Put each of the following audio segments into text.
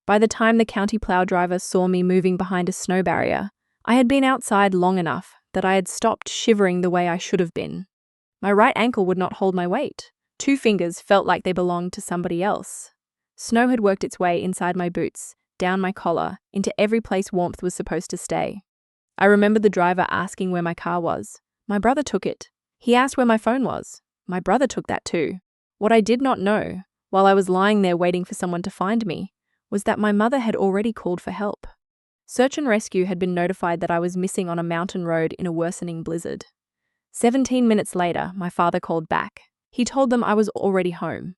By the time the county plow driver saw me moving behind a snow barrier, I had been outside long enough that I had stopped shivering the way I should have been. My right ankle would not hold my weight. 2 fingers felt like they belonged to somebody else. Snow had worked its way inside my boots, down my collar, into every place warmth was supposed to stay. I remember the driver asking where my car was. My brother took it. He asked where my phone was. My brother took that too. What I did not know, while I was lying there waiting for someone to find me, was that my mother had already called for help. Search and rescue had been notified that I was missing on a mountain road in a worsening blizzard. 17 minutes later, my father called back. He told them I was already home.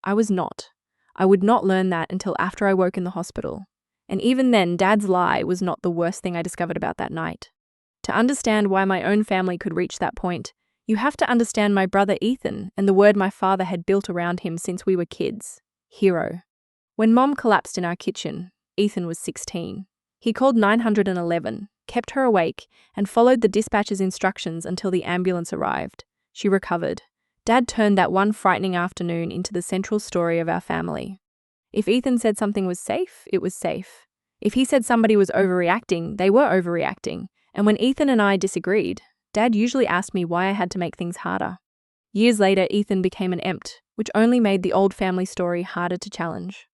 I was not. I would not learn that until after I woke in the hospital. And even then, Dad's lie was not the worst thing I discovered about that night. To understand why my own family could reach that point, you have to understand my brother Ethan and the word my father had built around him since we were kids: hero. When Mom collapsed in our kitchen, Ethan was 16. He called 911, kept her awake, and followed the dispatcher's instructions until the ambulance arrived. She recovered. Dad turned that one frightening afternoon into the central story of our family. If Ethan said something was safe, it was safe. If he said somebody was overreacting, they were overreacting. And when Ethan and I disagreed, Dad usually asked me why I had to make things harder. Years later, Ethan became an EMT, which only made the old family story harder to challenge.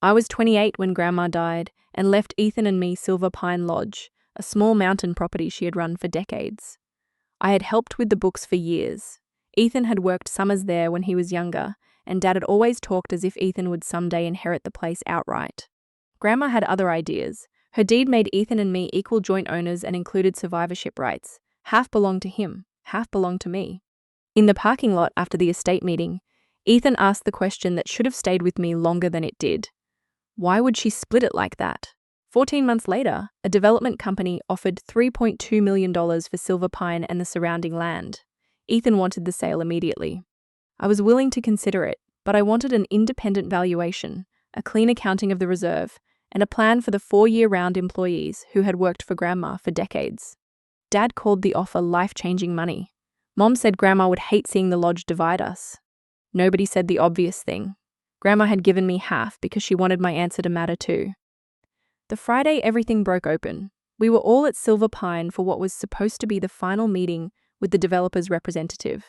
I was 28 when Grandma died and left Ethan and me Silver Pine Lodge, a small mountain property she had run for decades. I had helped with the books for years. Ethan had worked summers there when he was younger, and Dad had always talked as if Ethan would someday inherit the place outright. Grandma had other ideas. Her deed made Ethan and me equal joint owners and included survivorship rights. Half belonged to him, half belonged to me. In the parking lot after the estate meeting, Ethan asked the question that should have stayed with me longer than it did. Why would she split it like that? 14 months later, a development company offered $3.2 million for Silver Pine and the surrounding land. Ethan wanted the sale immediately. I was willing to consider it, but I wanted an independent valuation, a clean accounting of the reserve, and a plan for the 4-year-round employees who had worked for Grandma for decades. Dad called the offer life-changing money. Mom said Grandma would hate seeing the lodge divide us. Nobody said the obvious thing. Grandma had given me half because she wanted my answer to matter too. The Friday everything broke open. We were all at Silver Pine for what was supposed to be the final meeting with the developer's representative.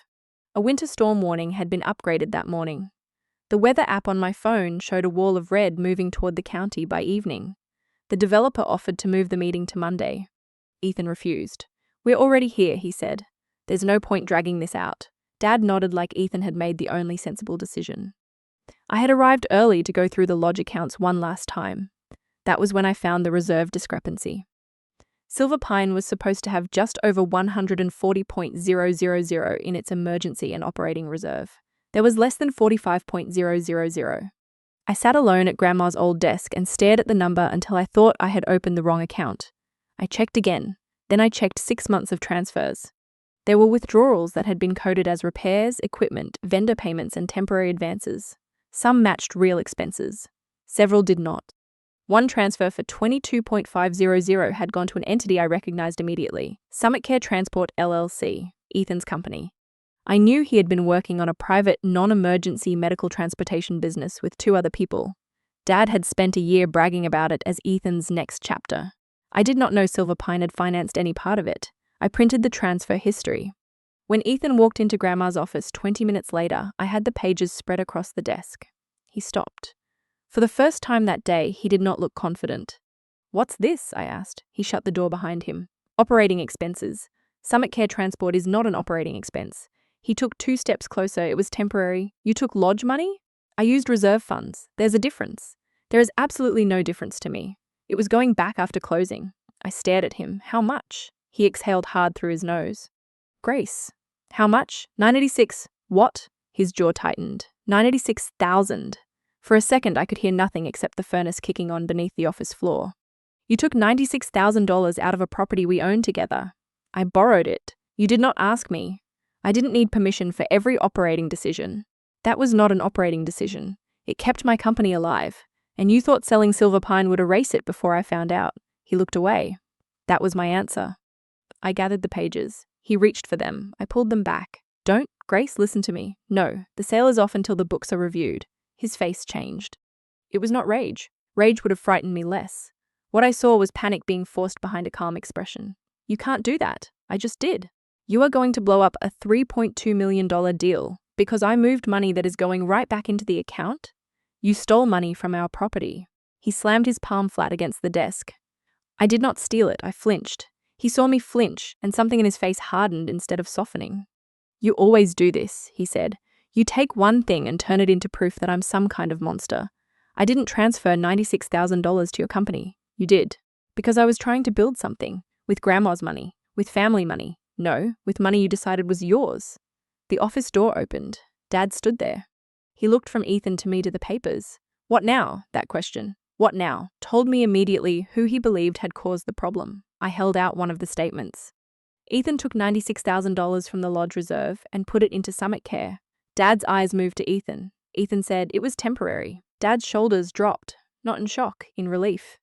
A winter storm warning had been upgraded that morning. The weather app on my phone showed a wall of red moving toward the county by evening. The developer offered to move the meeting to Monday. Ethan refused. "We're already here," he said. "There's no point dragging this out." Dad nodded like Ethan had made the only sensible decision. I had arrived early to go through the lodge accounts one last time. That was when I found the reserve discrepancy. Silver Pine was supposed to have just over $140.000 in its emergency and operating reserve. There was less than $45.000. I sat alone at Grandma's old desk and stared at the number until I thought I had opened the wrong account. I checked again. Then I checked 6 months of transfers. There were withdrawals that had been coded as repairs, equipment, vendor payments, and temporary advances. Some matched real expenses. Several did not. One transfer for $22.500 had gone to an entity I recognized immediately, Summit Care Transport LLC, Ethan's company. I knew he had been working on a private, non-emergency medical transportation business with 2 other people. Dad had spent a year bragging about it as Ethan's next chapter. I did not know Silver Pine had financed any part of it. I printed the transfer history. When Ethan walked into Grandma's office 20 minutes later, I had the pages spread across the desk. He stopped. For the first time that day, he did not look confident. "What's this?" I asked. He shut the door behind him. "Operating expenses. Summit Care Transport is not an operating expense." He took 2 steps closer. "It was temporary. You took lodge money?" "I used reserve funds. There's a difference." "There is absolutely no difference to me. It was going back after closing." I stared at him. "How much?" He exhaled hard through his nose. "Grace." "How much?" "986. What?" His jaw tightened. $986,000. For a second, I could hear nothing except the furnace kicking on beneath the office floor. "You took $96,000 out of a property we owned together." "I borrowed it. You did not ask me." "I didn't need permission for every operating decision." "That was not an operating decision. It kept my company alive. And you thought selling Silver Pine would erase it before I found out." He looked away. That was my answer. I gathered the pages. He reached for them. I pulled them back. "Don't, Grace, listen to me. No, the sale is off until the books are reviewed." His face changed. It was not rage. Rage would have frightened me less. What I saw was panic being forced behind a calm expression. You can't do that. I just did. You are going to blow up a $3.2 million deal because I moved money that is going right back into the account? You stole money from our property. He slammed his palm flat against the desk. I did not steal it, I flinched. He saw me flinch, and something in his face hardened instead of softening. You always do this, he said. You take one thing and turn it into proof that I'm some kind of monster. I didn't transfer $96,000 to your company. You did. Because I was trying to build something. With grandma's money. With family money. No, with money you decided was yours. The office door opened. Dad stood there. He looked from Ethan to me to the papers. What now? That question. What now? Told me immediately who he believed had caused the problem. I held out one of the statements. Ethan took $96,000 from the lodge reserve and put it into Summit Care. Dad's eyes moved to Ethan. Ethan said it was temporary. Dad's shoulders dropped, not in shock, in relief.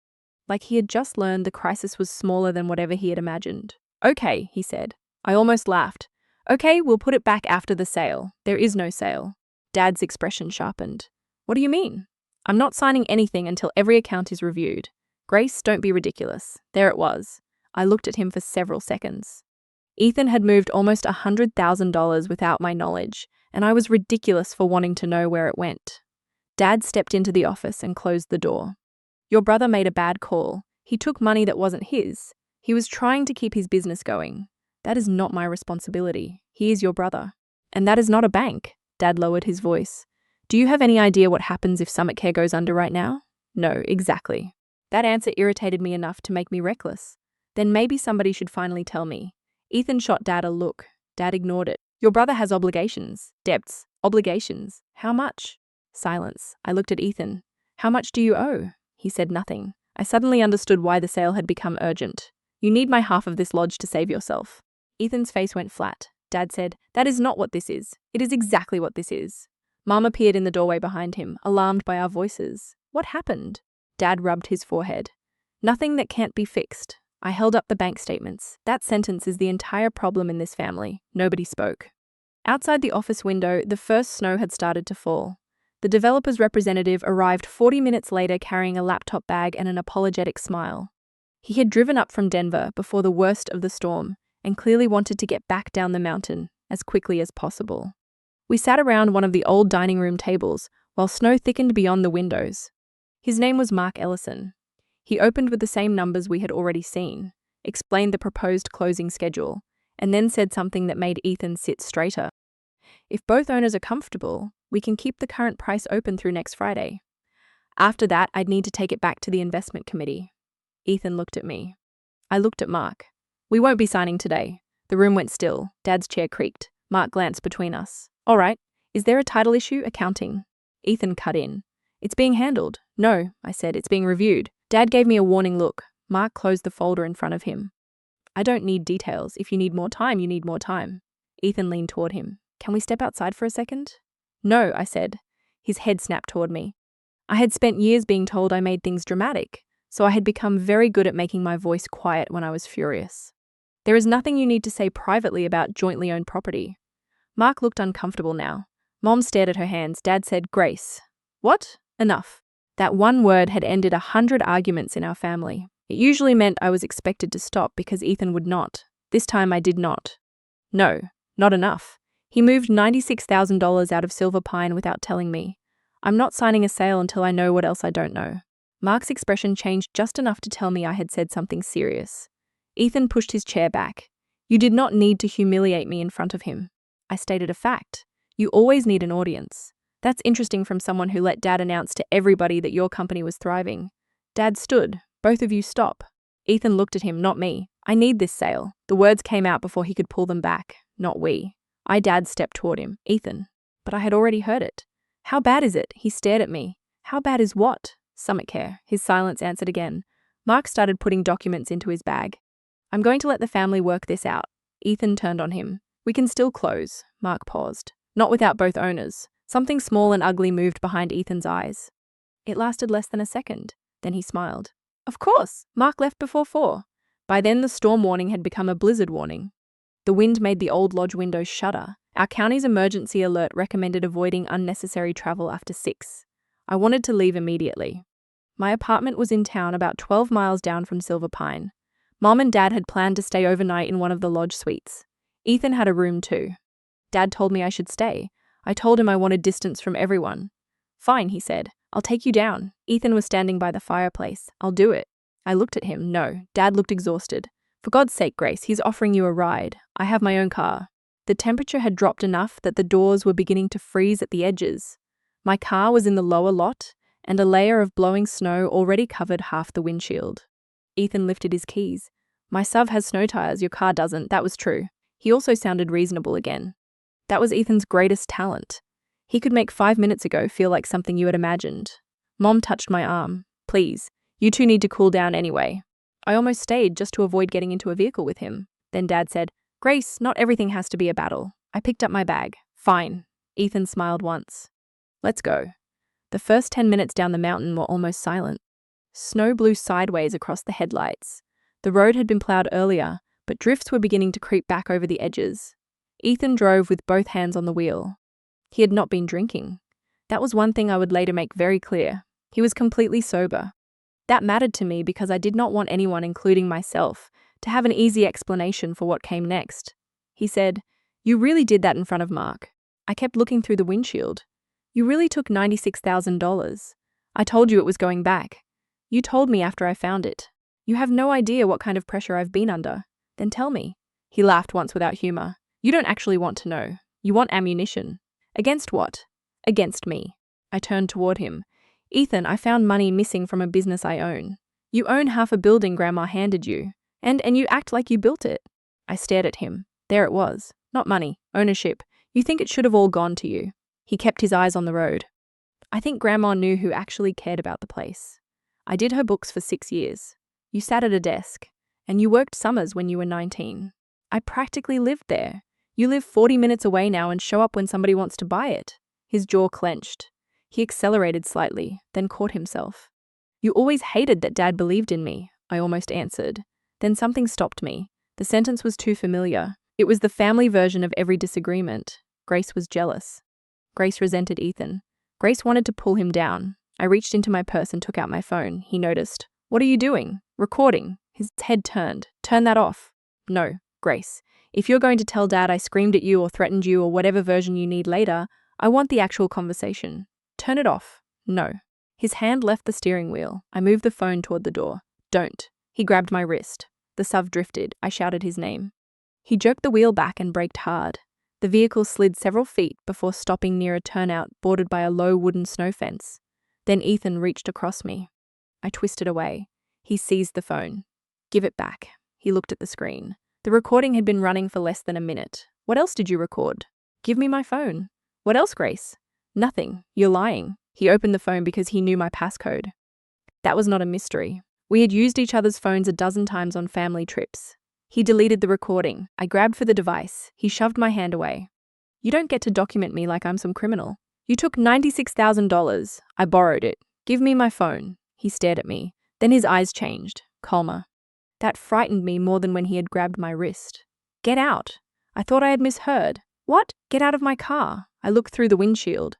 Like he had just learned the crisis was smaller than whatever he had imagined. Okay, he said. I almost laughed. Okay, we'll put it back after the sale. There is no sale. Dad's expression sharpened. What do you mean? I'm not signing anything until every account is reviewed. Grace, don't be ridiculous. There it was. I looked at him for several seconds. Ethan had moved almost $100,000 without my knowledge, and I was ridiculous for wanting to know where it went. Dad stepped into the office and closed the door. Your brother made a bad call. He took money that wasn't his. He was trying to keep his business going. That is not my responsibility. He is your brother. And that is not a bank. Dad lowered his voice. Do you have any idea what happens if Summit Care goes under right now? No, exactly. That answer irritated me enough to make me reckless. Then maybe somebody should finally tell me. Ethan shot Dad a look. Dad ignored it. Your brother has obligations. Debts. Obligations. How much? Silence. I looked at Ethan. How much do you owe? He said nothing. I suddenly understood why the sale had become urgent. You need my half of this lodge to save yourself. Ethan's face went flat. Dad said, that is not what this is. It is exactly what this is. Mom appeared in the doorway behind him, alarmed by our voices. What happened? Dad rubbed his forehead. Nothing that can't be fixed. I held up the bank statements. That sentence is the entire problem in this family. Nobody spoke. Outside the office window, the first snow had started to fall. The developer's representative arrived 40 minutes later carrying a laptop bag and an apologetic smile. He had driven up from Denver before the worst of the storm and clearly wanted to get back down the mountain as quickly as possible. We sat around one of the old dining room tables while snow thickened beyond the windows. His name was Mark Ellison. He opened with the same numbers we had already seen, explained the proposed closing schedule, and then said something that made Ethan sit straighter. If both owners are comfortable, we can keep the current price open through next Friday. After that, I'd need to take it back to the investment committee. Ethan looked at me. I looked at Mark. We won't be signing today. The room went still. Dad's chair creaked. Mark glanced between us. All right. Is there a title issue? Accounting. Ethan cut in. It's being handled. No, I said. It's being reviewed. Dad gave me a warning look. Mark closed the folder in front of him. I don't need details. If you need more time, you need more time. Ethan leaned toward him. Can we step outside for a second? No, I said. His head snapped toward me. I had spent years being told I made things dramatic, so I had become very good at making my voice quiet when I was furious. There is nothing you need to say privately about jointly owned property. Mark looked uncomfortable now. Mom stared at her hands. Dad said, Grace. What? Enough. That one word had ended 100 arguments in our family. It usually meant I was expected to stop because Ethan would not. This time I did not. No, not enough. He moved $96,000 out of Silver Pine without telling me. I'm not signing a sale until I know what else I don't know. Mark's expression changed just enough to tell me I had said something serious. Ethan pushed his chair back. You did not need to humiliate me in front of him. I stated a fact. You always need an audience. That's interesting from someone who let Dad announce to everybody that your company was thriving. Dad stood. Both of you stop. Ethan looked at him, not me. I need this sale. The words came out before he could pull them back. Not we. Dad stepped toward him. Ethan. But I had already heard it. How bad is it? He stared at me. How bad is what? Summit Care. His silence answered again. Mark started putting documents into his bag. I'm going to let the family work this out. Ethan turned on him. We can still close. Mark paused. Not without both owners. Something small and ugly moved behind Ethan's eyes. It lasted less than a second. Then he smiled. Of course. Mark left before 4. By then the storm warning had become a blizzard warning. The wind made the old lodge windows shudder. Our county's emergency alert recommended avoiding unnecessary travel after 6. I wanted to leave immediately. My apartment was in town about 12 miles down from Silver Pine. Mom and Dad had planned to stay overnight in one of the lodge suites. Ethan had a room too. Dad told me I should stay. I told him I wanted distance from everyone. Fine, he said. I'll take you down. Ethan was standing by the fireplace. I'll do it. I looked at him. No. Dad looked exhausted. For God's sake, Grace, he's offering you a ride. I have my own car. The temperature had dropped enough that the doors were beginning to freeze at the edges. My car was in the lower lot, and a layer of blowing snow already covered half the windshield. Ethan lifted his keys. My SUV has snow tires, your car doesn't. That was true. He also sounded reasonable again. That was Ethan's greatest talent. He could make 5 minutes ago feel like something you had imagined. Mom touched my arm. Please, you two need to cool down anyway. I almost stayed just to avoid getting into a vehicle with him. Then Dad said, Grace, not everything has to be a battle. I picked up my bag. Fine. Ethan smiled once. Let's go. The first 10 minutes down the mountain were almost silent. Snow blew sideways across the headlights. The road had been plowed earlier, but drifts were beginning to creep back over the edges. Ethan drove with both hands on the wheel. He had not been drinking. That was one thing I would later make very clear. He was completely sober. That mattered to me because I did not want anyone, including myself, to have an easy explanation for what came next. He said, You really did that in front of Mark. I kept looking through the windshield. You really took $96,000. I told you it was going back. You told me after I found it. You have no idea what kind of pressure I've been under. Then tell me. He laughed once without humor. You don't actually want to know. You want ammunition. Against what? Against me. I turned toward him. Ethan, I found money missing from a business I own. You own half a building Grandma handed you. And you act like you built it. I stared at him. There it was. Not money. Ownership. You think it should have all gone to you. He kept his eyes on the road. I think Grandma knew who actually cared about the place. I did her books for 6 years. You sat at a desk. And you worked summers when you were 19. I practically lived there. You live 40 minutes away now and show up when somebody wants to buy it. His jaw clenched. He accelerated slightly, then caught himself. You always hated that Dad believed in me, I almost answered. Then something stopped me. The sentence was too familiar. It was the family version of every disagreement. Grace was jealous. Grace resented Ethan. Grace wanted to pull him down. I reached into my purse and took out my phone. He noticed. What are you doing? Recording. His head turned. Turn that off. No, Grace. If you're going to tell Dad I screamed at you or threatened you or whatever version you need later, I want the actual conversation. Turn it off. No. His hand left the steering wheel. I moved the phone toward the door. Don't. He grabbed my wrist. The SUV drifted. I shouted his name. He jerked the wheel back and braked hard. The vehicle slid several feet before stopping near a turnout bordered by a low wooden snow fence. Then Ethan reached across me. I twisted away. He seized the phone. Give it back. He looked at the screen. The recording had been running for less than a minute. What else did you record? Give me my phone. What else, Grace? Nothing. You're lying. He opened the phone because he knew my passcode. That was not a mystery. We had used each other's phones a dozen times on family trips. He deleted the recording. I grabbed for the device. He shoved my hand away. You don't get to document me like I'm some criminal. You took $96,000. I borrowed it. Give me my phone. He stared at me. Then his eyes changed, calmer. That frightened me more than when he had grabbed my wrist. Get out. I thought I had misheard. What? Get out of my car. I looked through the windshield.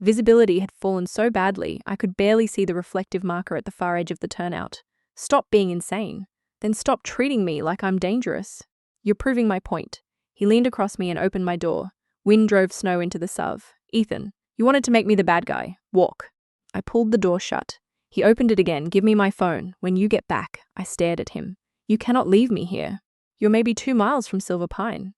Visibility had fallen so badly I could barely see the reflective marker at the far edge of the turnout. Stop being insane. Then stop treating me like I'm dangerous. You're proving my point. He leaned across me and opened my door. Wind drove snow into the SUV. Ethan, you wanted to make me the bad guy. Walk. I pulled the door shut. He opened it again. Give me my phone. When you get back. I stared at him. You cannot leave me here. You're maybe 2 miles from Silver Pine.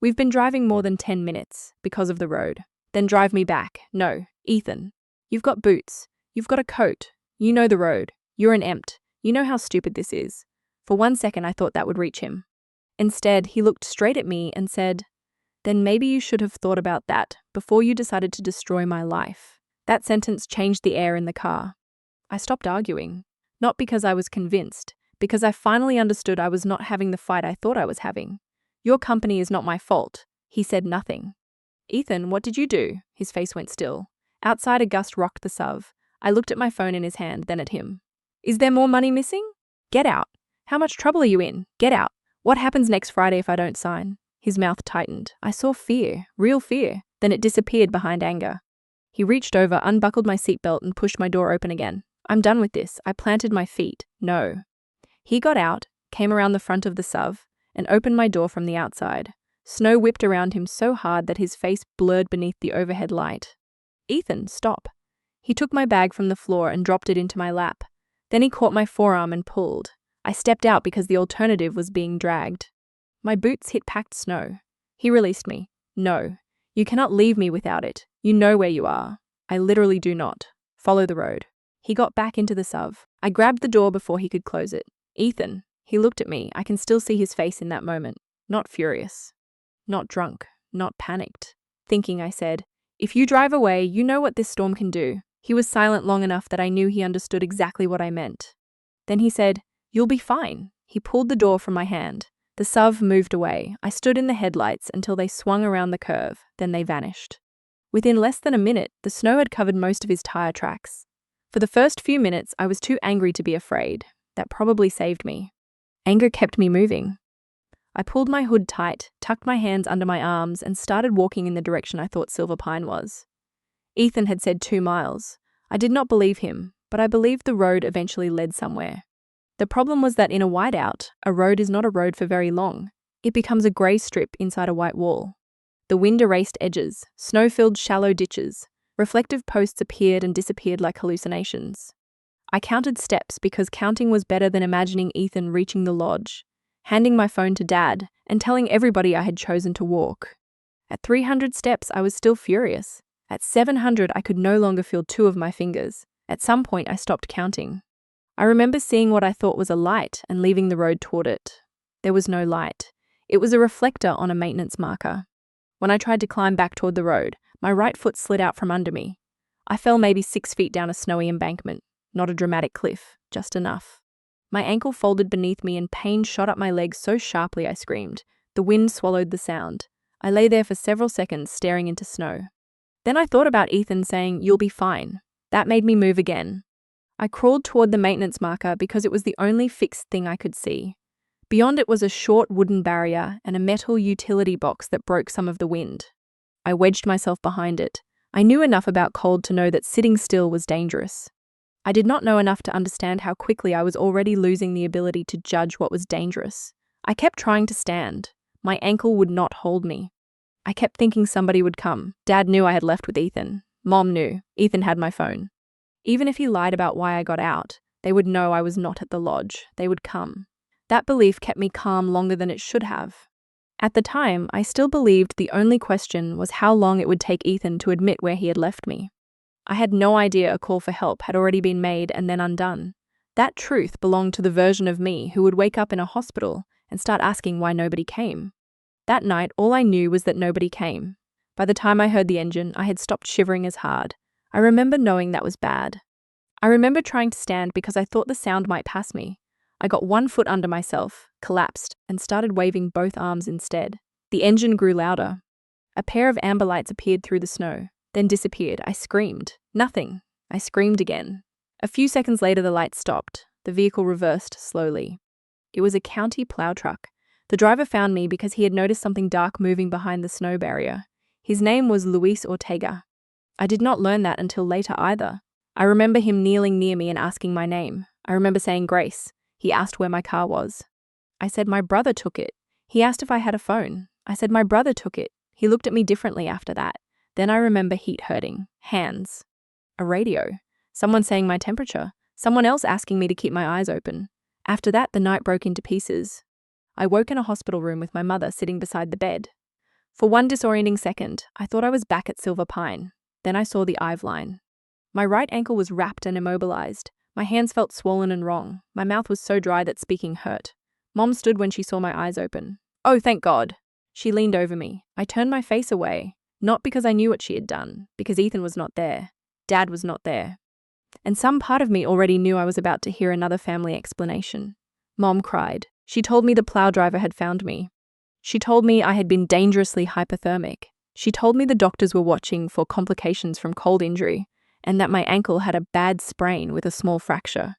We've been driving more than 10 minutes because of the road. Then drive me back. No, Ethan. You've got boots. You've got a coat. You know the road. You're an EMT. You know how stupid this is. For 1 second I thought that would reach him. Instead, he looked straight at me and said, Then maybe you should have thought about that before you decided to destroy my life. That sentence changed the air in the car. I stopped arguing. Not because I was convinced, because I finally understood I was not having the fight I thought I was having. Your company is not my fault. He said nothing. Ethan, what did you do? His face went still. Outside, a gust rocked the SUV. I looked at my phone in his hand, then at him. Is there more money missing? Get out. How much trouble are you in? Get out. What happens next Friday if I don't sign? His mouth tightened. I saw fear, real fear. Then it disappeared behind anger. He reached over, unbuckled my seatbelt, and pushed my door open again. I'm done with this. I planted my feet. No. He got out, came around the front of the SUV, and opened my door from the outside. Snow whipped around him so hard that his face blurred beneath the overhead light. Ethan, stop. He took my bag from the floor and dropped it into my lap. Then he caught my forearm and pulled. I stepped out because the alternative was being dragged. My boots hit packed snow. He released me. No. You cannot leave me without it. You know where you are. I literally do not. Follow the road. He got back into the SUV. I grabbed the door before he could close it. Ethan. He looked at me. I can still see his face in that moment. Not furious. Not drunk. Not panicked. Thinking, I said, if you drive away, you know what this storm can do. He was silent long enough that I knew he understood exactly what I meant. Then he said, you'll be fine. He pulled the door from my hand. The SUV moved away. I stood in the headlights until they swung around the curve, then they vanished. Within less than a minute, the snow had covered most of his tire tracks. For the first few minutes, I was too angry to be afraid. That probably saved me. Anger kept me moving. I pulled my hood tight, tucked my hands under my arms, and started walking in the direction I thought Silver Pine was. Ethan had said 2 miles. I did not believe him, but I believed the road eventually led somewhere. The problem was that in a whiteout, a road is not a road for very long. It becomes a grey strip inside a white wall. The wind erased edges, snow-filled shallow ditches. Reflective posts appeared and disappeared like hallucinations. I counted steps because counting was better than imagining Ethan reaching the lodge, handing my phone to Dad, and telling everybody I had chosen to walk. At 300 steps, I was still furious. At 700, I could no longer feel 2 of my fingers. At some point, I stopped counting. I remember seeing what I thought was a light and leaving the road toward it. There was no light. It was a reflector on a maintenance marker. When I tried to climb back toward the road, my right foot slid out from under me. I fell maybe 6 feet down a snowy embankment. Not a dramatic cliff, just enough. My ankle folded beneath me and pain shot up my legs so sharply I screamed. The wind swallowed the sound. I lay there for several seconds staring into snow. Then I thought about Ethan saying, "You'll be fine." That made me move again. I crawled toward the maintenance marker because it was the only fixed thing I could see. Beyond it was a short wooden barrier and a metal utility box that broke some of the wind. I wedged myself behind it. I knew enough about cold to know that sitting still was dangerous. I did not know enough to understand how quickly I was already losing the ability to judge what was dangerous. I kept trying to stand. My ankle would not hold me. I kept thinking somebody would come. Dad knew I had left with Ethan. Mom knew. Ethan had my phone. Even if he lied about why I got out, they would know I was not at the lodge. They would come. That belief kept me calm longer than it should have. At the time, I still believed the only question was how long it would take Ethan to admit where he had left me. I had no idea a call for help had already been made and then undone. That truth belonged to the version of me who would wake up in a hospital and start asking why nobody came. That night, all I knew was that nobody came. By the time I heard the engine, I had stopped shivering as hard. I remember knowing that was bad. I remember trying to stand because I thought the sound might pass me. I got 1 foot under myself, collapsed, and started waving both arms instead. The engine grew louder. A pair of amber lights appeared through the snow, then disappeared. I screamed. Nothing. I screamed again. A few seconds later, the lights stopped. The vehicle reversed slowly. It was a county plow truck. The driver found me because he had noticed something dark moving behind the snow barrier. His name was Luis Ortega. I did not learn that until later either. I remember him kneeling near me and asking my name. I remember saying Grace. He asked where my car was. I said my brother took it. He asked if I had a phone. I said my brother took it. He looked at me differently after that. Then I remember heat hurting. Hands. A radio. Someone saying my temperature. Someone else asking me to keep my eyes open. After that, the night broke into pieces. I woke in a hospital room with my mother sitting beside the bed. For one disorienting second, I thought I was back at Silver Pine. Then I saw the Ive line. My right ankle was wrapped and immobilized. My hands felt swollen and wrong. My mouth was so dry that speaking hurt. Mom stood when she saw my eyes open. "Oh, thank God." She leaned over me. I turned my face away, not because I knew what she had done, because Ethan was not there. Dad was not there. And some part of me already knew I was about to hear another family explanation. Mom cried. She told me the plow driver had found me. She told me I had been dangerously hypothermic. She told me the doctors were watching for complications from cold injury, and that my ankle had a bad sprain with a small fracture.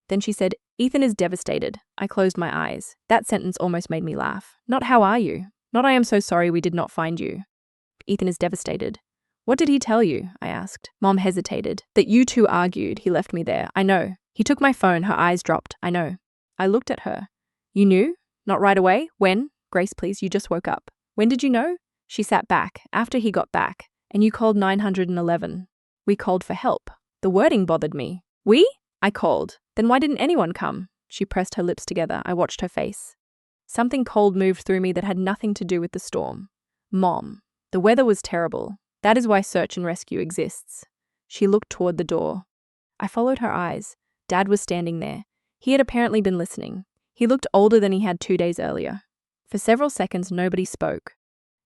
Then she said, "Ethan is devastated." I closed my eyes. That sentence almost made me laugh. Not "how are you?" Not "I am so sorry we did not find you." Ethan is devastated. What did he tell you? I asked. Mom hesitated. That you two argued. He left me there. I know. He took my phone. Her eyes dropped. I know. I looked at her. You knew? Not right away? When? Grace, please, you just woke up. When did you know? She sat back. After he got back. And you called 911. We called for help. The wording bothered me. We? I called. Then why didn't anyone come? She pressed her lips together. I watched her face. Something cold moved through me that had nothing to do with the storm. Mom. The weather was terrible. That is why search and rescue exists. She looked toward the door. I followed her eyes. Dad was standing there. He had apparently been listening. He looked older than he had 2 days earlier. For several seconds, nobody spoke.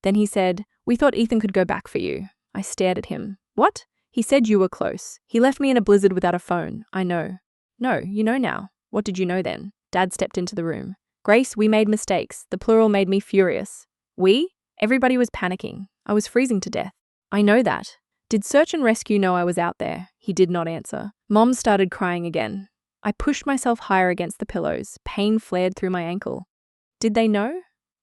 Then he said, "We thought Ethan could go back for you." I stared at him. What? He said you were close. He left me in a blizzard without a phone. I know. No, you know now. What did you know then? Dad stepped into the room. Grace, we made mistakes. The plural made me furious. We? Everybody was panicking. I was freezing to death. I know that. Did search and rescue know I was out there? He did not answer. Mom started crying again. I pushed myself higher against the pillows. Pain flared through my ankle. Did they know?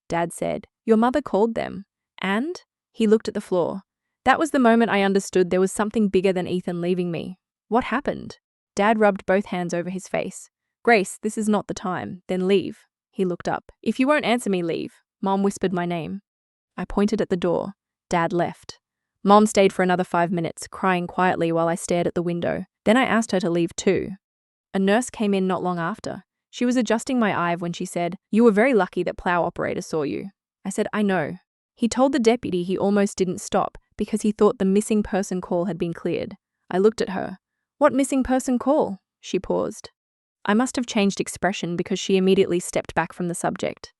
Dad said. Your mother called them. And? He looked at the floor. That was the moment I understood there was something bigger than Ethan leaving me. What happened? Dad rubbed both hands over his face. Grace, this is not the time. Then leave. He looked up. If you won't answer me, leave. Mom whispered my name. I pointed at the door. Dad left. Mom stayed for another 5 minutes, crying quietly while I stared at the window. Then I asked her to leave too. A nurse came in not long after. She was adjusting my eye when she said, "You were very lucky that plow operator saw you." I said, "I know." He told the deputy he almost didn't stop because he thought the missing person call had been cleared. I looked at her. What missing person call? She paused. I must have changed expression because she immediately stepped back from the subject.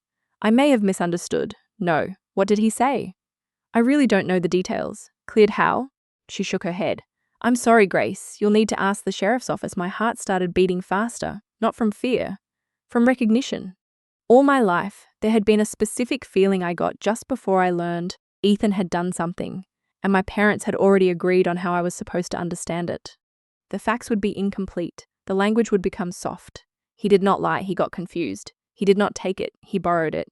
I may have misunderstood. No. What did he say? I really don't know the details. Cleared how? She shook her head. I'm sorry, Grace. You'll need to ask the sheriff's office. My heart started beating faster, not from fear, from recognition. All my life, there had been a specific feeling I got just before I learned Ethan had done something, and my parents had already agreed on how I was supposed to understand it. The facts would be incomplete. The language would become soft. He did not lie. He got confused. He did not take it. He borrowed it.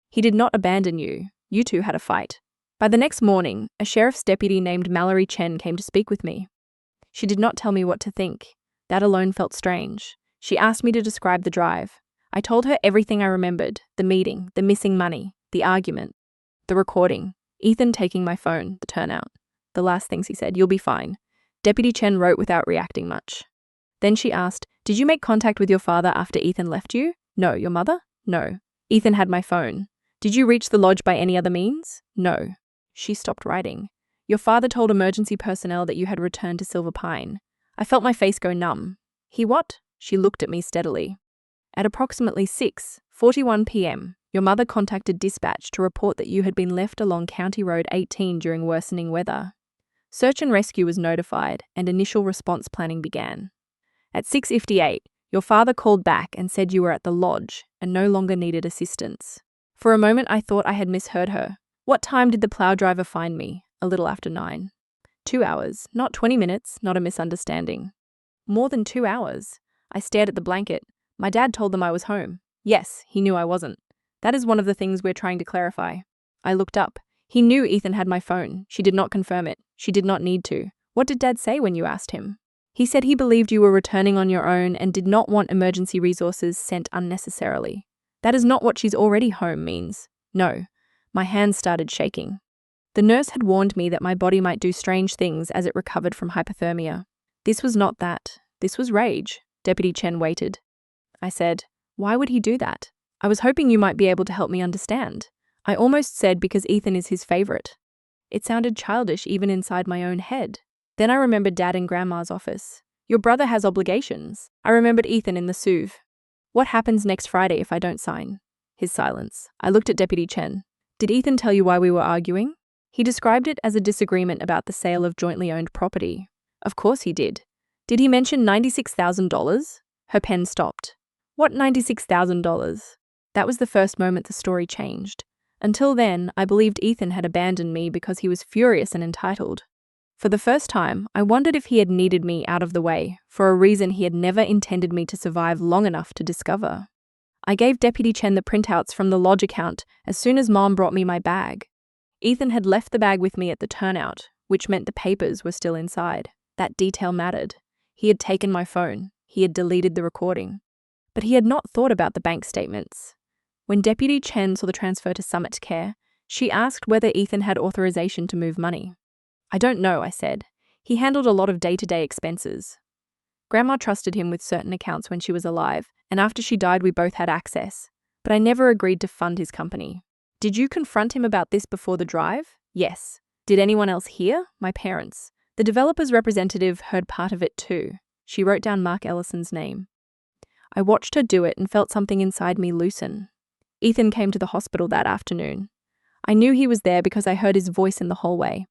He did not abandon you. You two had a fight. By the next morning, a sheriff's deputy named Mallory Chen came to speak with me. She did not tell me what to think. That alone felt strange. She asked me to describe the drive. I told her everything I remembered, the meeting, the missing money, the argument, the recording, Ethan taking my phone, the turnout. The last things he said, "You'll be fine." Deputy Chen wrote without reacting much. Then she asked, "Did you make contact with your father after Ethan left you?" "No." "Your mother?" "No." "Ethan had my phone." "Did you reach the lodge by any other means?" "No." She stopped writing. "Your father told emergency personnel that you had returned to Silver Pine." I felt my face go numb. "He what?" She looked at me steadily. "At approximately 6:41 p.m., your mother contacted dispatch to report that you had been left along County Road 18 during worsening weather. Search and rescue was notified and initial response planning began. At 6:58, your father called back and said you were at the lodge and no longer needed assistance. For a moment I thought I had misheard her. What time did the plow driver find me? A little after 9. 2 hours, not 20 minutes, not a misunderstanding. More than 2 hours. I stared at the blanket. My dad told them I was home. Yes, he knew I wasn't. That is one of the things we're trying to clarify. I looked up. He knew Ethan had my phone. She did not confirm it. She did not need to. What did Dad say when you asked him? He said he believed you were returning on your own and did not want emergency resources sent unnecessarily. That is not what she's already home means. No. My hands started shaking. The nurse had warned me that my body might do strange things as it recovered from hypothermia. This was not that. This was rage. Deputy Chen waited. I said, "Why would he do that?" "I was hoping you might be able to help me understand." I almost said because Ethan is his favorite. It sounded childish even inside my own head. Then I remembered Dad in Grandma's office. Your brother has obligations. I remembered Ethan in the SUV. What happens next Friday if I don't sign? His silence. I looked at Deputy Chen. Did Ethan tell you why we were arguing? He described it as a disagreement about the sale of jointly owned property. Of course he did. Did he mention $96,000? Her pen stopped. What $96,000? That was the first moment the story changed. Until then, I believed Ethan had abandoned me because he was furious and entitled. For the first time, I wondered if he had needed me out of the way, for a reason he had never intended me to survive long enough to discover. I gave Deputy Chen the printouts from the lodge account as soon as Mom brought me my bag. Ethan had left the bag with me at the turnout, which meant the papers were still inside. That detail mattered. He had taken my phone. He had deleted the recording. But he had not thought about the bank statements. When Deputy Chen saw the transfer to Summit Care, she asked whether Ethan had authorization to move money. I don't know, I said. He handled a lot of day-to-day expenses. Grandma trusted him with certain accounts when she was alive, and after she died we both had access. But I never agreed to fund his company. Did you confront him about this before the drive? Yes. Did anyone else hear? My parents. The developer's representative heard part of it too. She wrote down Mark Ellison's name. I watched her do it and felt something inside me loosen. Ethan came to the hospital that afternoon. I knew he was there because I heard his voice in the hallway.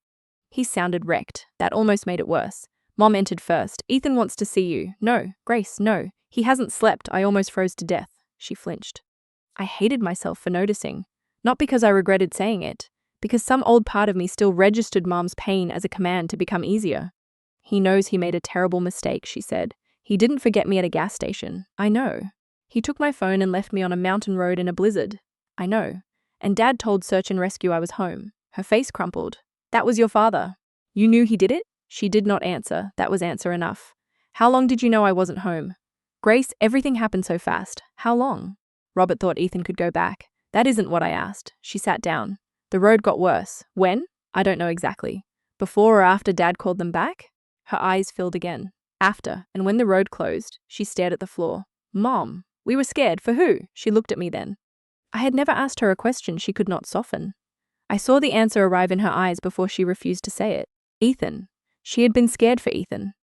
He sounded wrecked. That almost made it worse. Mom entered first. Ethan wants to see you. No, Grace, no. He hasn't slept. I almost froze to death. She flinched. I hated myself for noticing. Not because I regretted saying it, because some old part of me still registered Mom's pain as a command to become easier. He knows he made a terrible mistake, she said. He didn't forget me at a gas station. I know. He took my phone and left me on a mountain road in a blizzard. I know. And Dad told search and rescue I was home. Her face crumpled. That was your father. You knew he did it? She did not answer. That was answer enough. How long did you know I wasn't home? Grace, everything happened so fast. How long? Robert thought Ethan could go back. That isn't what I asked. She sat down. The road got worse. When? I don't know exactly. Before or after Dad called them back? Her eyes filled again. After, and when the road closed, she stared at the floor. Mom, we were scared. For who? She looked at me then. I had never asked her a question she could not soften. I saw the answer arrive in her eyes before she refused to say it. Ethan. She had been scared for Ethan.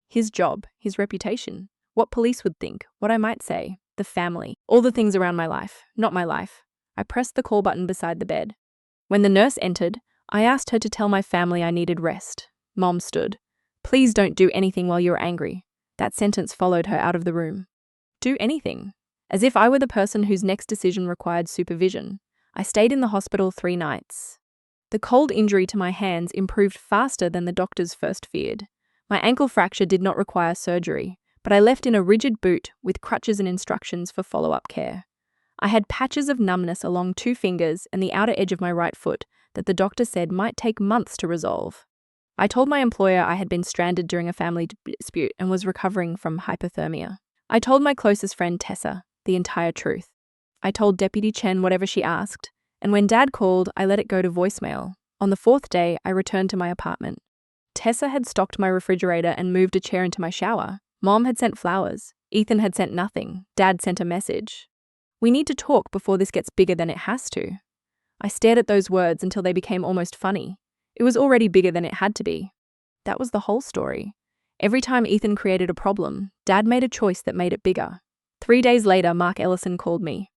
His job, his reputation, what police would think, what I might say, the family, all the things around my life, not my life. I pressed the call button beside the bed. When the nurse entered, I asked her to tell my family I needed rest. Mom stood. Please don't do anything while you're angry. That sentence followed her out of the room. Do anything. As if I were the person whose next decision required supervision. I stayed in the hospital 3 nights. The cold injury to my hands improved faster than the doctors first feared. My ankle fracture did not require surgery, but I left in a rigid boot with crutches and instructions for follow-up care. I had patches of numbness along 2 fingers and the outer edge of my right foot that the doctor said might take months to resolve. I told my employer I had been stranded during a family dispute and was recovering from hypothermia. I told my closest friend Tessa the entire truth. I told Deputy Chen whatever she asked, and when Dad called, I let it go to voicemail. On the 4th day, I returned to my apartment. Tessa had stocked my refrigerator and moved a chair into my shower. Mom had sent flowers. Ethan had sent nothing. Dad sent a message. We need to talk before this gets bigger than it has to. I stared at those words until they became almost funny. It was already bigger than it had to be. That was the whole story. Every time Ethan created a problem, Dad made a choice that made it bigger. 3 days later, Mark Ellison called me.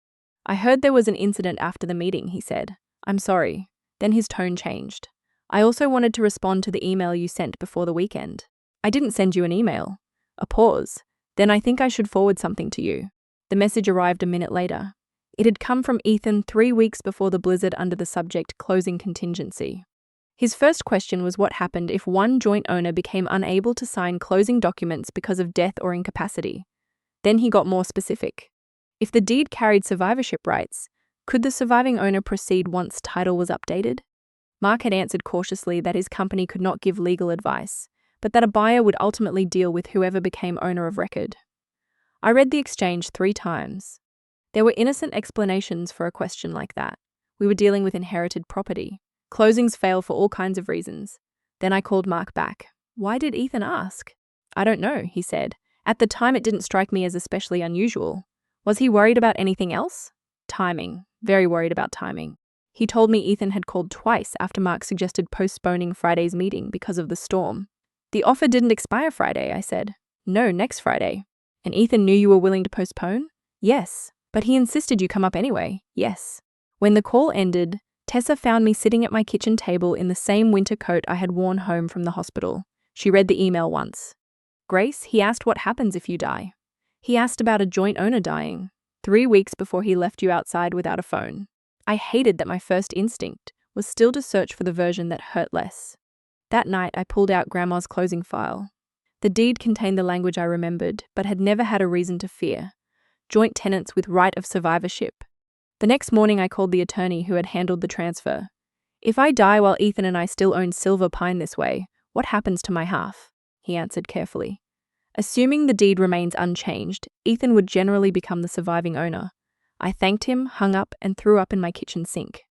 I heard there was an incident after the meeting, he said. I'm sorry. Then his tone changed. I also wanted to respond to the email you sent before the weekend. I didn't send you an email. A pause. Then I think I should forward something to you. The message arrived a minute later. It had come from Ethan 3 weeks before the blizzard under the subject closing contingency. His first question was what happened if one joint owner became unable to sign closing documents because of death or incapacity. Then he got more specific. If the deed carried survivorship rights, could the surviving owner proceed once title was updated? Mark had answered cautiously that his company could not give legal advice, but that a buyer would ultimately deal with whoever became owner of record. I read the exchange 3 times. There were innocent explanations for a question like that. We were dealing with inherited property. Closings fail for all kinds of reasons. Then I called Mark back. Why did Ethan ask? I don't know, he said. At the time it didn't strike me as especially unusual. Was he worried about anything else? Timing. Very worried about timing. He told me Ethan had called twice after Mark suggested postponing Friday's meeting because of the storm. The offer didn't expire Friday, I said. No, next Friday. And Ethan knew you were willing to postpone? Yes. But he insisted you come up anyway. Yes. When the call ended, Tessa found me sitting at my kitchen table in the same winter coat I had worn home from the hospital. She read the email once. Grace, he asked what happens if you die. He asked about a joint owner dying, 3 weeks before he left you outside without a phone. I hated that my first instinct was still to search for the version that hurt less. That night, I pulled out Grandma's closing file. The deed contained the language I remembered, but had never had a reason to fear. Joint tenants with right of survivorship. The next morning, I called the attorney who had handled the transfer. If I die while Ethan and I still own Silver Pine this way, what happens to my half? He answered carefully. Assuming the deed remains unchanged, Ethan would generally become the surviving owner. I thanked him, hung up, and threw up in my kitchen sink.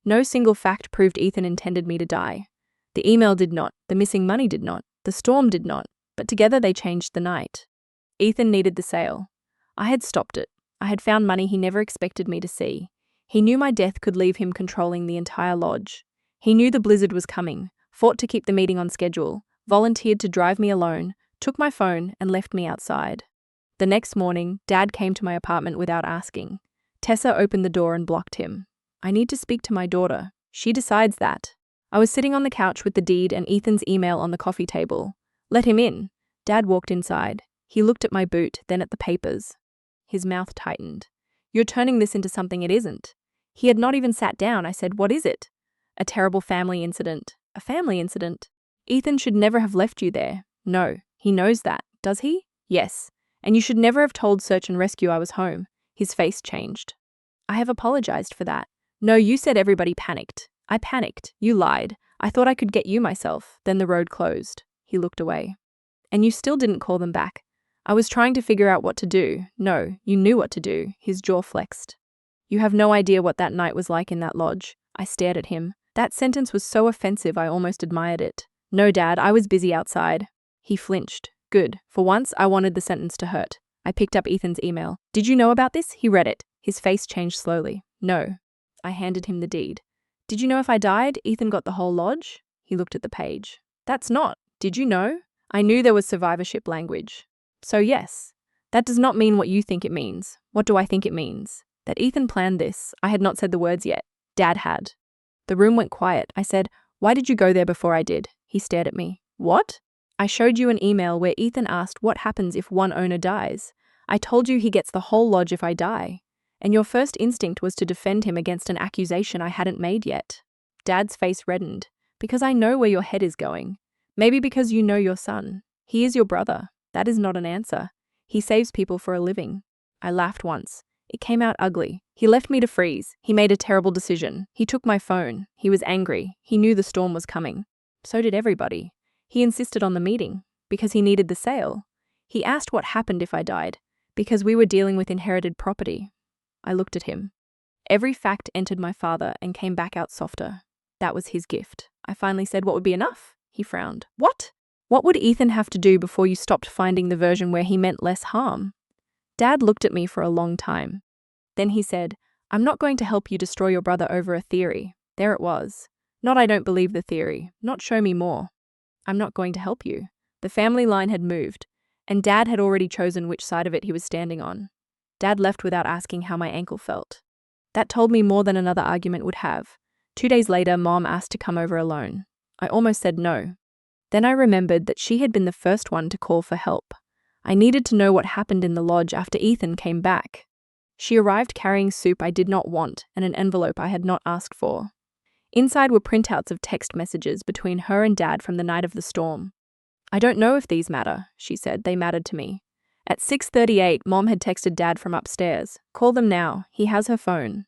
No single fact proved Ethan intended me to die. The email did not, the missing money did not, the storm did not, but together they changed the night. Ethan needed the sale. I had stopped it. I had found money he never expected me to see. He knew my death could leave him controlling the entire lodge. He knew the blizzard was coming, fought to keep the meeting on schedule, volunteered to drive me alone, took my phone, and left me outside. The next morning, Dad came to my apartment without asking. Tessa opened the door and blocked him. I need to speak to my daughter. She decides that. I was sitting on the couch with the deed and Ethan's email on the coffee table. Let him in. Dad walked inside. He looked at my boot, then at the papers. His mouth tightened. You're turning this into something it isn't. He had not even sat down. I said, what is it? A terrible family incident. A family incident? Ethan should never have left you there. No, he knows that, does he? Yes. And you should never have told Search and Rescue I was home. His face changed. I have apologized for that. No, you said everybody panicked. I panicked. You lied. I thought I could get you myself. Then the road closed. He looked away. And you still didn't call them back. I was trying to figure out what to do. No, you knew what to do. His jaw flexed. You have no idea what that night was like in that lodge. I stared at him. That sentence was so offensive I almost admired it. No, Dad, I was busy outside. He flinched. Good. For once, I wanted the sentence to hurt. I picked up Ethan's email. Did you know about this? He read it. His face changed slowly. No. I handed him the deed. Did you know if I died, Ethan got the whole lodge? He looked at the page. That's not. Did you know? I knew there was survivorship language. So yes. That does not mean what you think it means. What do I think it means? That Ethan planned this. I had not said the words yet. Dad had. The room went quiet. I said, why did you go there before I did? He stared at me. What? I showed you an email where Ethan asked what happens if one owner dies. I told you he gets the whole lodge if I die. And your first instinct was to defend him against an accusation I hadn't made yet. Dad's face reddened. Because I know where your head is going. Maybe because you know your son. He is your brother. That is not an answer. He saves people for a living. I laughed once. It came out ugly. He left me to freeze. He made a terrible decision. He took my phone. He was angry. He knew the storm was coming. So did everybody. He insisted on the meeting. Because he needed the sale. He asked what happened if I died. Because we were dealing with inherited property. I looked at him. Every fact entered my father and came back out softer. That was his gift. I finally said, what would be enough? He frowned. What? What would Ethan have to do before you stopped finding the version where he meant less harm? Dad looked at me for a long time. Then he said, I'm not going to help you destroy your brother over a theory. There it was. Not I don't believe the theory. Not show me more. I'm not going to help you. The family line had moved, and Dad had already chosen which side of it he was standing on. Dad left without asking how my ankle felt. That told me more than another argument would have. 2 days later, Mom asked to come over alone. I almost said no. Then I remembered that she had been the first one to call for help. I needed to know what happened in the lodge after Ethan came back. She arrived carrying soup I did not want and an envelope I had not asked for. Inside were printouts of text messages between her and Dad from the night of the storm. I don't know if these matter, she said. They mattered to me. At 6:38, Mom had texted Dad from upstairs. Call them now. He has her phone.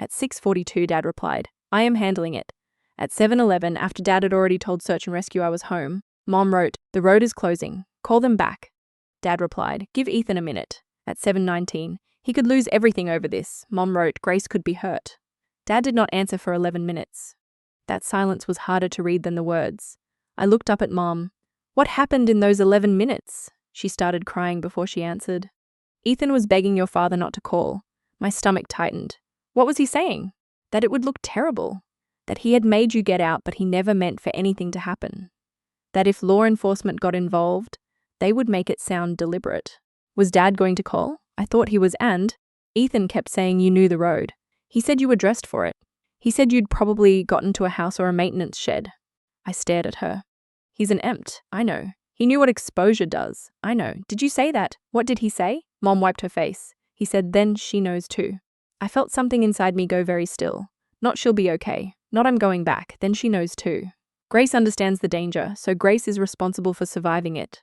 At 6:42, Dad replied, I am handling it. At 7:11, after Dad had already told Search and Rescue I was home, Mom wrote, the road is closing. Call them back. Dad replied, give Ethan a minute. At 7:19, he could lose everything over this. Mom wrote, Grace could be hurt. Dad did not answer for 11 minutes. That silence was harder to read than the words. I looked up at Mom. What happened in those 11 minutes? She started crying before she answered. Ethan was begging your father not to call. My stomach tightened. What was he saying? That it would look terrible. That he had made you get out, but he never meant for anything to happen. That if law enforcement got involved, they would make it sound deliberate. Was Dad going to call? I thought he was, and Ethan kept saying you knew the road. He said you were dressed for it. He said you'd probably gotten to a house or a maintenance shed. I stared at her. He's an EMT, I know. He knew what exposure does. I know. Did you say that? What did he say? Mom wiped her face. He said, then she knows too. I felt something inside me go very still. Not she'll be okay. Not I'm going back. Then she knows too. Grace understands the danger, so Grace is responsible for surviving it.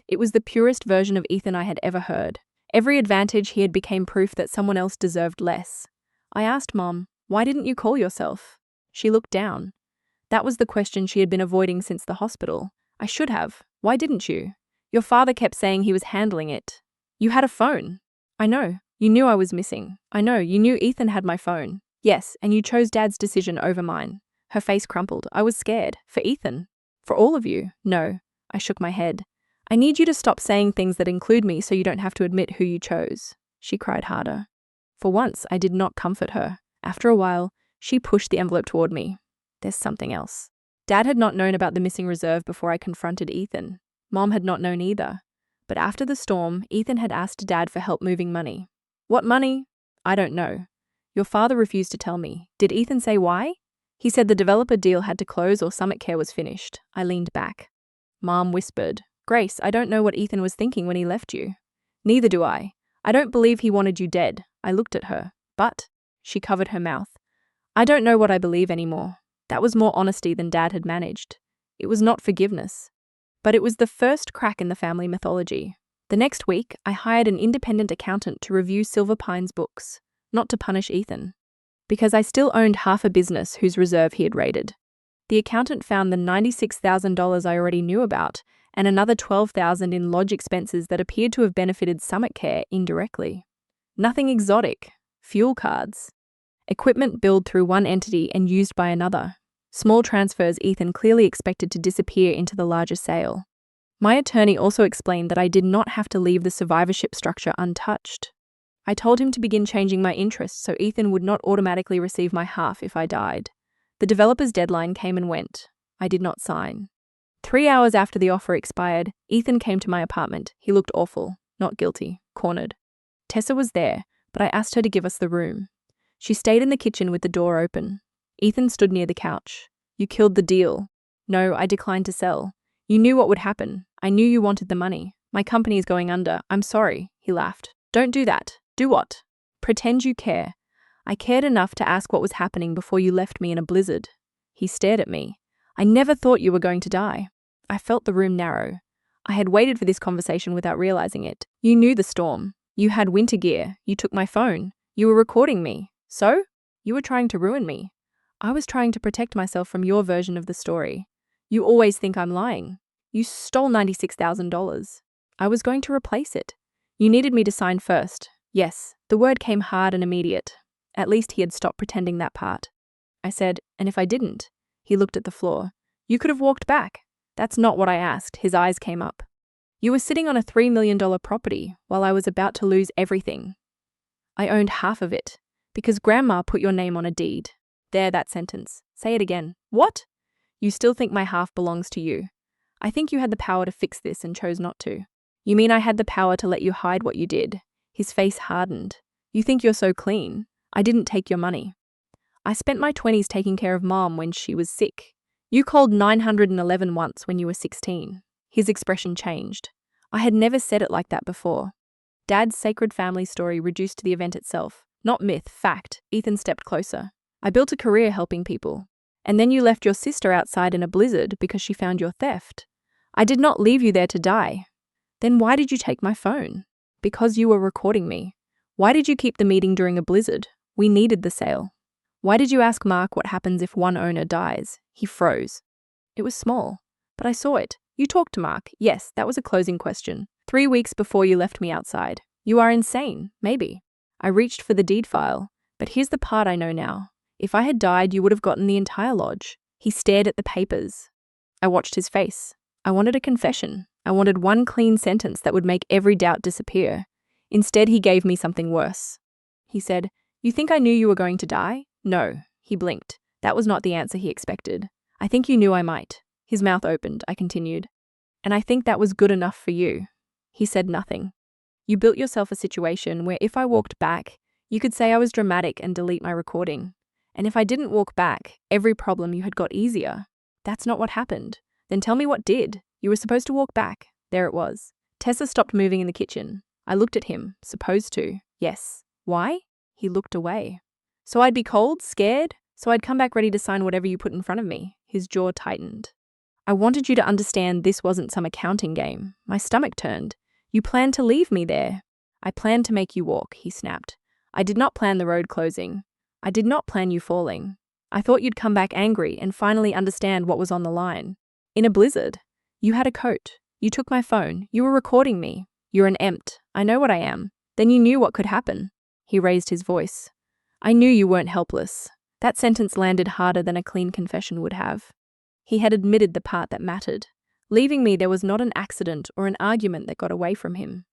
It was the purest version of Ethan I had ever heard. Every advantage he had became proof that someone else deserved less. I asked Mom, why didn't you call yourself? She looked down. That was the question she had been avoiding since the hospital. I should have. Why didn't you? Your father kept saying he was handling it. You had a phone. I know. You knew I was missing. I know. You knew Ethan had my phone. Yes, and you chose Dad's decision over mine. Her face crumpled. I was scared. For Ethan. For all of you. No. I shook my head. I need you to stop saying things that include me so you don't have to admit who you chose. She cried harder. For once, I did not comfort her. After a while, she pushed the envelope toward me. There's something else. Dad had not known about the missing reserve before I confronted Ethan. Mom had not known either. But after the storm, Ethan had asked Dad for help moving money. What money? I don't know. Your father refused to tell me. Did Ethan say why? He said the developer deal had to close or Summit Care was finished. I leaned back. Mom whispered, Grace, I don't know what Ethan was thinking when he left you. Neither do I. I don't believe he wanted you dead. I looked at her. But, she covered her mouth. I don't know what I believe anymore. That was more honesty than Dad had managed. It was not forgiveness. But it was the first crack in the family mythology. The next week, I hired an independent accountant to review Silver Pine's books, not to punish Ethan, because I still owned half a business whose reserve he had raided. The accountant found the $96,000 I already knew about, and another $12,000 in lodge expenses that appeared to have benefited Summit Care indirectly. Nothing exotic. Fuel cards. Equipment billed through one entity and used by another. Small transfers Ethan clearly expected to disappear into the larger sale. My attorney also explained that I did not have to leave the survivorship structure untouched. I told him to begin changing my interests so Ethan would not automatically receive my half if I died. The developer's deadline came and went. I did not sign. 3 hours after the offer expired, Ethan came to my apartment. He looked awful, not guilty, cornered. Tessa was there, but I asked her to give us the room. She stayed in the kitchen with the door open. Ethan stood near the couch. You killed the deal. No, I declined to sell. You knew what would happen. I knew you wanted the money. My company is going under. I'm sorry, he laughed. Don't do that. Do what? Pretend you care. I cared enough to ask what was happening before you left me in a blizzard. He stared at me. I never thought you were going to die. I felt the room narrow. I had waited for this conversation without realizing it. You knew the storm. You had winter gear. You took my phone. You were recording me. So? You were trying to ruin me. I was trying to protect myself from your version of the story. You always think I'm lying. You stole $96,000. I was going to replace it. You needed me to sign first. Yes, the word came hard and immediate. At least he had stopped pretending that part. I said, and if I didn't? He looked at the floor. You could have walked back. That's not what I asked. His eyes came up. You were sitting on a $3 million property while I was about to lose everything. I owned half of it because Grandma put your name on a deed. There, that sentence. Say it again. What? You still think my half belongs to you. I think you had the power to fix this and chose not to. You mean I had the power to let you hide what you did? His face hardened. You think you're so clean. I didn't take your money. I spent my 20s taking care of Mom when she was sick. You called 911 once when you were 16. His expression changed. I had never said it like that before. Dad's sacred family story reduced to the event itself. Not myth, fact. Ethan stepped closer. I built a career helping people. And then you left your sister outside in a blizzard because she found your theft. I did not leave you there to die. Then why did you take my phone? Because you were recording me. Why did you keep the meeting during a blizzard? We needed the sale. Why did you ask Mark what happens if one owner dies? He froze. It was small, but I saw it. You talked to Mark. Yes, that was a closing question. 3 weeks before you left me outside. You are insane, maybe. I reached for the deed file, but here's the part I know now. If I had died, you would have gotten the entire lodge. He stared at the papers. I watched his face. I wanted a confession. I wanted one clean sentence that would make every doubt disappear. Instead, he gave me something worse. He said, You think I knew you were going to die? No. He blinked. That was not the answer he expected. I think you knew I might. His mouth opened. I continued. And I think that was good enough for you. He said nothing. You built yourself a situation where if I walked back, you could say I was dramatic and delete my recording. And if I didn't walk back, every problem you had got easier. That's not what happened. Then tell me what did. You were supposed to walk back. There it was. Tessa stopped moving in the kitchen. I looked at him. Supposed to. Yes. Why? He looked away. So I'd be cold, scared? So I'd come back ready to sign whatever you put in front of me. His jaw tightened. I wanted you to understand this wasn't some accounting game. My stomach turned. You planned to leave me there. I planned to make you walk, he snapped. I did not plan the road closing. I did not plan you falling. I thought you'd come back angry and finally understand what was on the line. In a blizzard. You had a coat. You took my phone. You were recording me. You're an EMT. I know what I am. Then you knew what could happen. He raised his voice. I knew you weren't helpless. That sentence landed harder than a clean confession would have. He had admitted the part that mattered. Leaving me, there was not an accident or an argument that got away from him.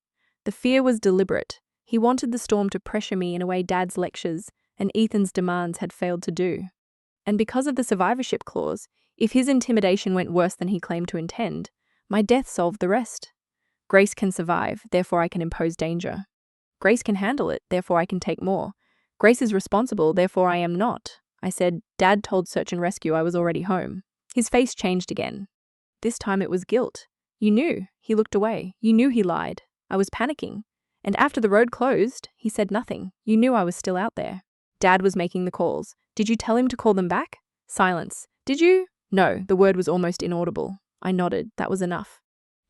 The fear was deliberate. He wanted the storm to pressure me in a way Dad's lectures and Ethan's demands had failed to do. And because of the survivorship clause, if his intimidation went worse than he claimed to intend, my death solved the rest. Grace can survive, therefore I can impose danger. Grace can handle it, therefore I can take more. Grace is responsible, therefore I am not. I said, Dad told search and rescue I was already home. His face changed again. This time it was guilt. You knew. He looked away. You knew he lied. I was panicking. And after the road closed, he said nothing. You knew I was still out there. Dad was making the calls. Did you tell him to call them back? Silence. Did you? No, the word was almost inaudible. I nodded. That was enough.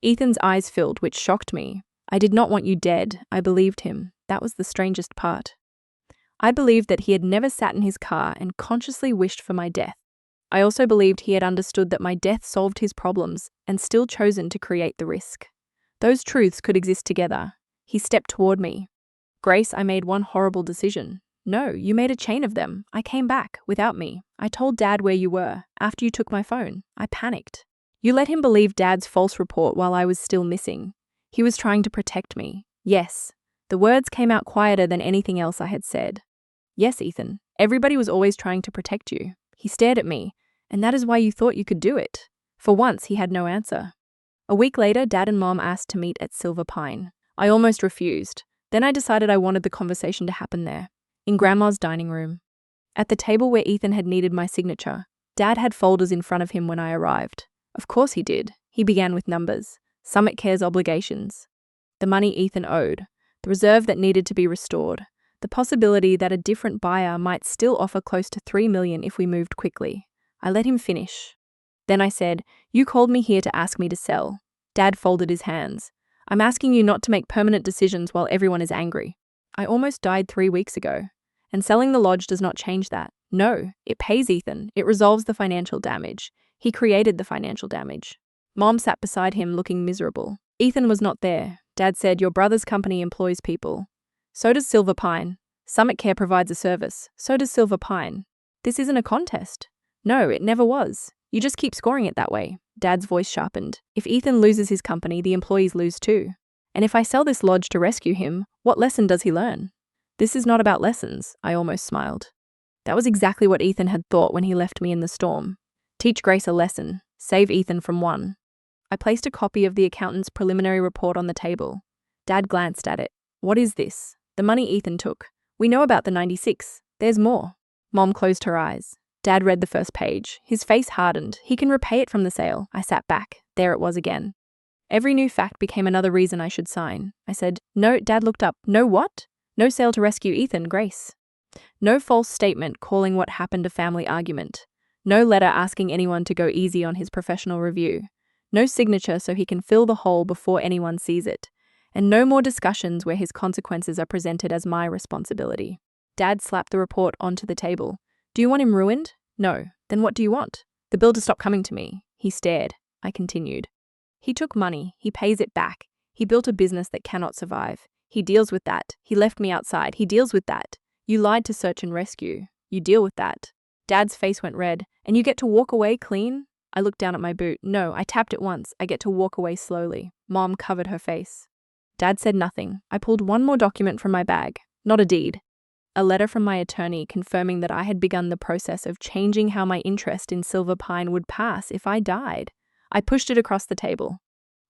Ethan's eyes filled, which shocked me. I did not want you dead. I believed him. That was the strangest part. I believed that he had never sat in his car and consciously wished for my death. I also believed he had understood that my death solved his problems and still chosen to create the risk. Those truths could exist together. He stepped toward me. Grace, I made one horrible decision. No, you made a chain of them. I came back, without me. I told Dad where you were, after you took my phone. I panicked. You let him believe Dad's false report while I was still missing. He was trying to protect me. Yes. The words came out quieter than anything else I had said. Yes, Ethan. Everybody was always trying to protect you. He stared at me. And that is why you thought you could do it. For once, he had no answer. A week later, Dad and Mom asked to meet at Silver Pine. I almost refused. Then I decided I wanted the conversation to happen there, in Grandma's dining room. At the table where Ethan had needed my signature, Dad had folders in front of him when I arrived. Of course he did. He began with numbers. Summit Care's obligations. The money Ethan owed. The reserve that needed to be restored. The possibility that a different buyer might still offer close to $3 million if we moved quickly. I let him finish. Then I said, you called me here to ask me to sell. Dad folded his hands. I'm asking you not to make permanent decisions while everyone is angry. I almost died 3 weeks ago. And selling the lodge does not change that. No, it pays Ethan. It resolves the financial damage. He created the financial damage. Mom sat beside him looking miserable. Ethan was not there. Dad said, your brother's company employs people. So does Silver Pine. Summit Care provides a service. So does Silver Pine. This isn't a contest. No, it never was. You just keep scoring it that way. Dad's voice sharpened. If Ethan loses his company, the employees lose too. And if I sell this lodge to rescue him, what lesson does he learn? This is not about lessons, I almost smiled. That was exactly what Ethan had thought when he left me in the storm. Teach Grace a lesson. Save Ethan from one. I placed a copy of the accountant's preliminary report on the table. Dad glanced at it. What is this? The money Ethan took. We know about the 96. There's more. Mom closed her eyes. Dad read the first page. His face hardened. He can repay it from the sale. I sat back. There it was again. Every new fact became another reason I should sign. I said, no. Dad looked up. No what? No sale to rescue Ethan, Grace. No false statement calling what happened a family argument. No letter asking anyone to go easy on his professional review. No signature so he can fill the hole before anyone sees it. And no more discussions where his consequences are presented as my responsibility. Dad slapped the report onto the table. Do you want him ruined? No. Then what do you want? The bill to stop coming to me. He stared. I continued. He took money. He pays it back. He built a business that cannot survive. He deals with that. He left me outside. He deals with that. You lied to search and rescue. You deal with that. Dad's face went red. And you get to walk away clean? I looked down at my boot. No, I tapped it once. I get to walk away slowly. Mom covered her face. Dad said nothing. I pulled one more document from my bag. Not a deed. A letter from my attorney confirming that I had begun the process of changing how my interest in Silver Pine would pass if I died. I pushed it across the table.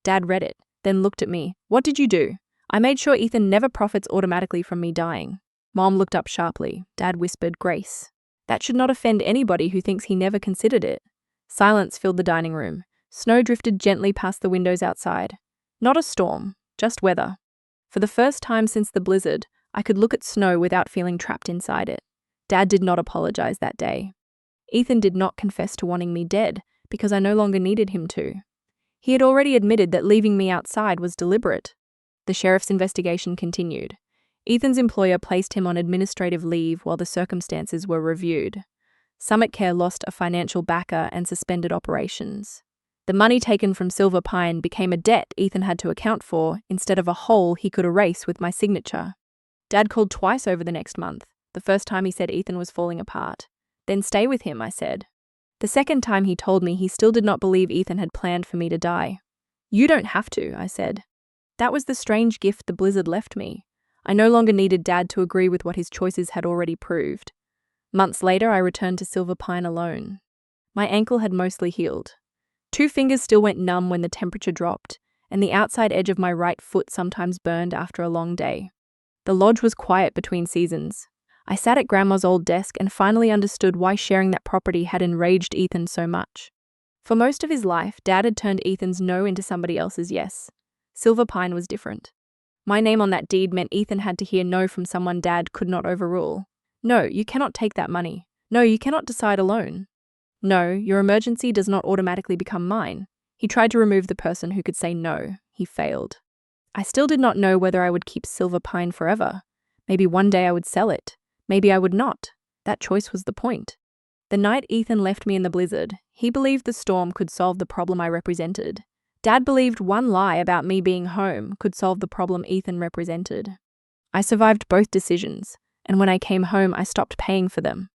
Dad read it, then looked at me. What did you do? I made sure Ethan never profits automatically from me dying. Mom looked up sharply. Dad whispered, Grace. That should not offend anybody who thinks he never considered it. Silence filled the dining room. Snow drifted gently past the windows outside. Not a storm, just weather. For the first time since the blizzard, I could look at snow without feeling trapped inside it. Dad did not apologize that day. Ethan did not confess to wanting me dead because I no longer needed him to. He had already admitted that leaving me outside was deliberate. The sheriff's investigation continued. Ethan's employer placed him on administrative leave while the circumstances were reviewed. Summit Care lost a financial backer and suspended operations. The money taken from Silver Pine became a debt Ethan had to account for instead of a hole he could erase with my signature. Dad called twice over the next month. The first time he said Ethan was falling apart. Then stay with him, I said. The second time he told me he still did not believe Ethan had planned for me to die. You don't have to, I said. That was the strange gift the blizzard left me. I no longer needed Dad to agree with what his choices had already proved. Months later, I returned to Silver Pine alone. My ankle had mostly healed. 2 fingers still went numb when the temperature dropped, and the outside edge of my right foot sometimes burned after a long day. The lodge was quiet between seasons. I sat at Grandma's old desk and finally understood why sharing that property had enraged Ethan so much. For most of his life, Dad had turned Ethan's no into somebody else's yes. Silver Pine was different. My name on that deed meant Ethan had to hear no from someone Dad could not overrule. No, you cannot take that money. No, you cannot decide alone. No, your emergency does not automatically become mine. He tried to remove the person who could say no. He failed. I still did not know whether I would keep Silver Pine forever. Maybe one day I would sell it. Maybe I would not. That choice was the point. The night Ethan left me in the blizzard, he believed the storm could solve the problem I represented. Dad believed one lie about me being home could solve the problem Ethan represented. I survived both decisions, and when I came home, I stopped paying for them.